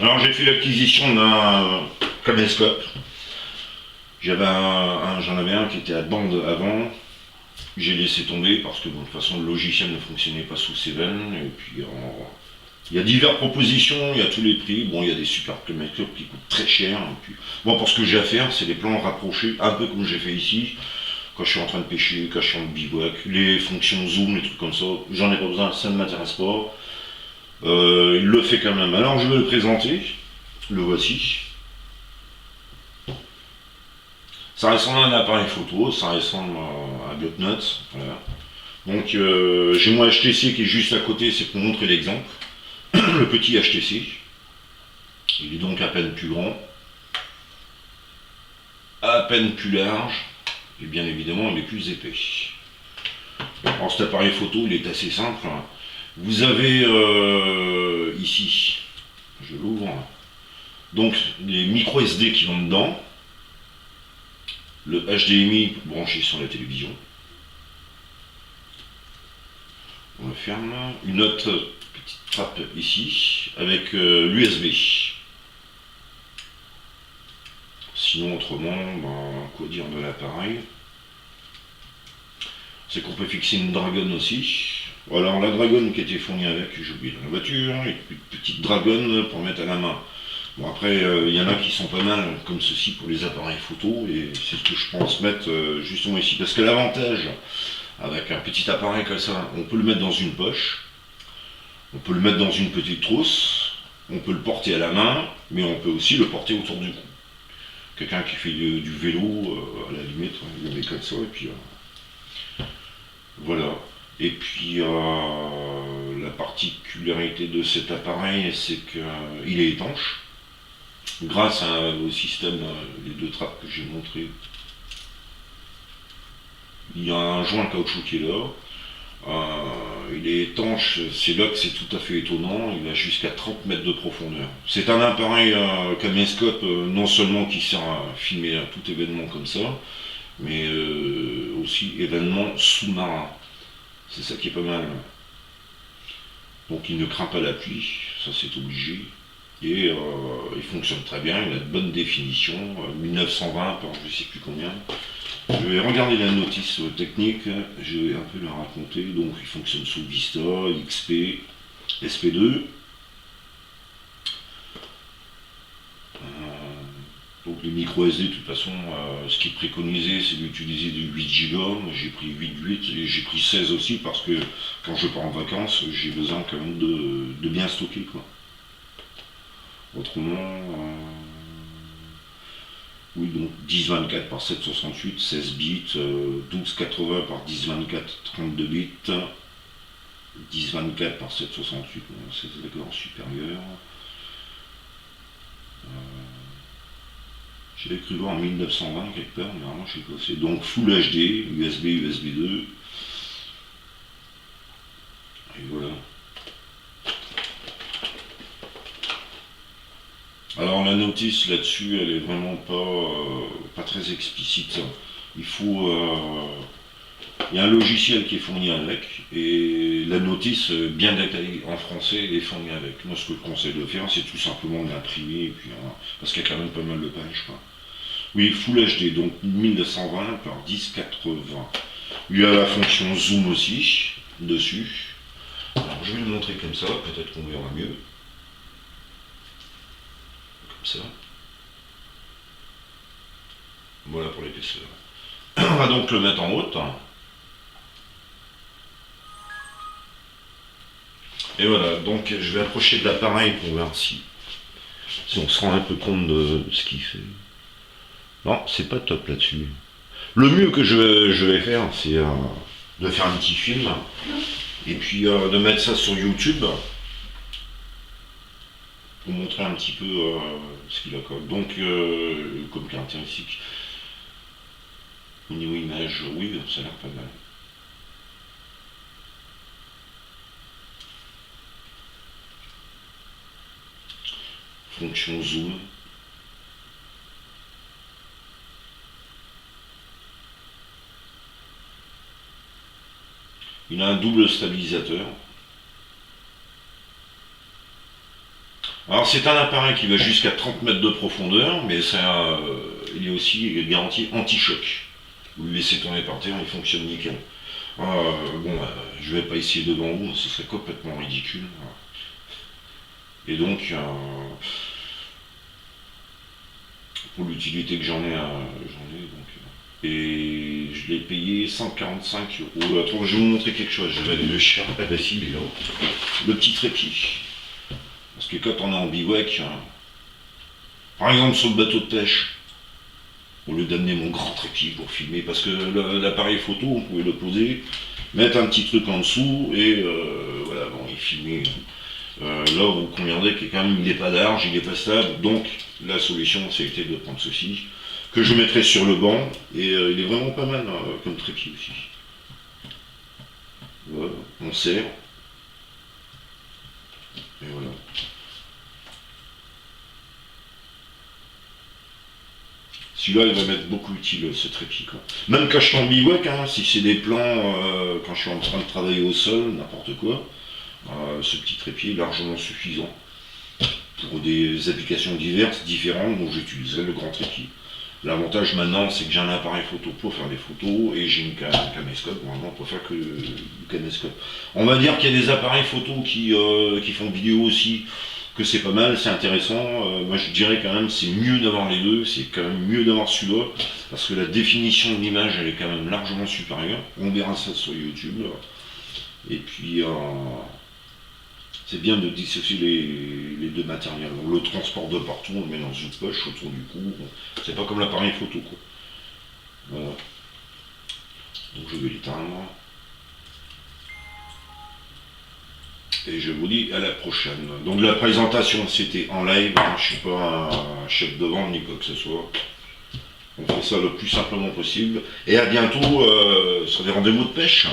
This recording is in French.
Alors j'ai fait l'acquisition d'un caméscope. J'en avais un qui était à bande avant. J'ai laissé tomber parce que bon, de toute façon le logiciel ne fonctionnait pas sous Seven. Et puis il y a diverses propositions, il y a tous les prix. Bon, il y a des super caméscopes qui coûtent très cher. Et puis, bon, pour ce que j'ai à faire, c'est des plans rapprochés, un peu comme j'ai fait ici. Quand je suis en train de pêcher, quand je suis en bivouac, les fonctions zoom, les trucs comme ça, j'en ai pas besoin, ça ne m'intéresse pas. Il le fait quand même. Alors je vais le présenter. Le voici. Ça ressemble à un appareil photo, ça ressemble à GotNuts. Voilà. Donc j'ai mon HTC qui est juste à côté, c'est pour montrer l'exemple. Le petit HTC. Il est donc à peine plus grand, à peine plus large, et bien évidemment il est plus épais. Alors cet appareil photo il est assez simple. Vous avez ici, je l'ouvre, donc les micro SD qui vont dedans, le HDMI branché sur la télévision, on le ferme, une autre petite trappe ici avec l'USB. Sinon autrement, quoi dire de l'appareil, c'est qu'on peut fixer une Dragon aussi. Alors la Dragon qui était fournie avec, j'ai oublié dans la voiture, une petite Dragon pour mettre à la main. Bon après, il y en a qui sont pas mal comme ceci pour les appareils photo, et c'est ce que je pense mettre justement ici. Parce que l'avantage avec un petit appareil comme ça, on peut le mettre dans une poche, on peut le mettre dans une petite trousse, on peut le porter à la main, mais on peut aussi le porter autour du cou. Quelqu'un qui fait du vélo, à la limite, il le met comme ça, et puis voilà. Et puis la particularité de cet appareil, c'est qu'il est étanche. Grâce au système, les deux trappes que j'ai montré, il y a un joint caoutchouc qui est là. Il est étanche, c'est là que c'est tout à fait étonnant, il a jusqu'à 30 mètres de profondeur. C'est un appareil caméscope non seulement qui sert à filmer à tout événement comme ça, mais aussi événement sous-marin. C'est ça qui est pas mal. Donc il ne craint pas la pluie, ça c'est obligé. Et il fonctionne très bien, il a de bonnes définitions, 1920 par je sais plus combien. Je vais regarder la notice technique, je vais un peu la raconter. Donc il fonctionne sous Vista, XP, SP2. Donc les micro SD, de toute façon, ce qui est préconisé, c'est d'utiliser du 8 Go. J'ai pris 8 et j'ai pris 16 aussi parce que quand je pars en vacances, j'ai besoin quand même de bien stocker, quoi. Autrement, oui, donc 1024 par 768, 16 bits, 1280 par 1024, 32 bits, 1024 par 768, c'est d'accord, supérieur. J'avais cru voir en 1920 quelque part, mais vraiment je sais pas. C'est donc Full HD, USB, USB 2. Et voilà. Alors la notice là-dessus, elle est vraiment pas très explicite. Il faut, il y a un logiciel qui est fourni avec, et la notice bien détaillée en français est fournie avec. Moi, ce que je conseille de faire, c'est tout simplement de l'imprimer, et puis parce qu'il y a quand même pas mal de pages, quoi. Oui, Full HD, donc 1920 par 1080. Il y a la fonction zoom aussi dessus. Alors je vais le montrer comme ça, peut-être qu'on verra mieux. Ça. Voilà pour l'épaisseur. On va donc le mettre en haute. Et voilà, donc je vais approcher de l'appareil pour voir si on se rend un peu compte de ce qu'il fait. Non, c'est pas top là-dessus. Le mieux que je vais faire, c'est de faire un petit film et puis de mettre ça sur YouTube pour montrer un petit peu ce qu'il a comme. Donc, comme caractéristique, au niveau image, oui, ça a l'air pas mal. Fonction zoom. Il a un double stabilisateur. Alors c'est un appareil qui va jusqu'à 30 mètres de profondeur, mais il est aussi garanti anti-choc. Vous le laissez tourner par terre, il fonctionne nickel. Je vais pas essayer devant vous, ce serait complètement ridicule. Et donc, pour l'utilité que j'en ai, et je l'ai payé 145 euros. Attends, je vais vous montrer quelque chose, je vais aller le chercher. Ah bah si, mais non. Le petit trépied. Parce que quand on est en bivouac, par exemple sur le bateau de pêche, au lieu d'amener mon grand trépied pour filmer, parce que l'appareil photo, on pouvait le poser, mettre un petit truc en dessous, et voilà, bon, il filmait. Là, vous conviendrez que quand même, il n'est pas large, il n'est pas stable, donc la solution, c'était de prendre ceci, que je mettrai sur le banc, et il est vraiment pas mal comme trépied aussi. Voilà, on serre, et voilà. Celui-là, il va m'être beaucoup utile, ce trépied, quoi. Même quand je suis en bivouac, hein, si c'est des plans, quand je suis en train de travailler au sol, n'importe quoi, ce petit trépied est largement suffisant pour des applications diverses, différentes, donc j'utiliserai le grand trépied. L'avantage maintenant, c'est que j'ai un appareil photo pour faire des photos et j'ai une caméscope, vraiment pour faire que du caméscope. On va dire qu'il y a des appareils photo qui font vidéo aussi, que c'est pas mal, c'est intéressant. Moi je dirais quand même c'est mieux d'avoir les deux, c'est quand même mieux d'avoir celui-là, parce que la définition de l'image elle est quand même largement supérieure. On verra ça sur YouTube. Et puis c'est bien de dissocier les deux matériels. Le transport de partout, on le met dans une poche autour du cou. C'est pas comme l'appareil photo quoi. Voilà. Donc je vais l'éteindre. Et je vous dis à la prochaine. Donc la présentation c'était en live, hein. Je suis pas un chef de vente ni quoi que ce soit. On fait ça le plus simplement possible. Et à bientôt sur des rendez-vous de pêche.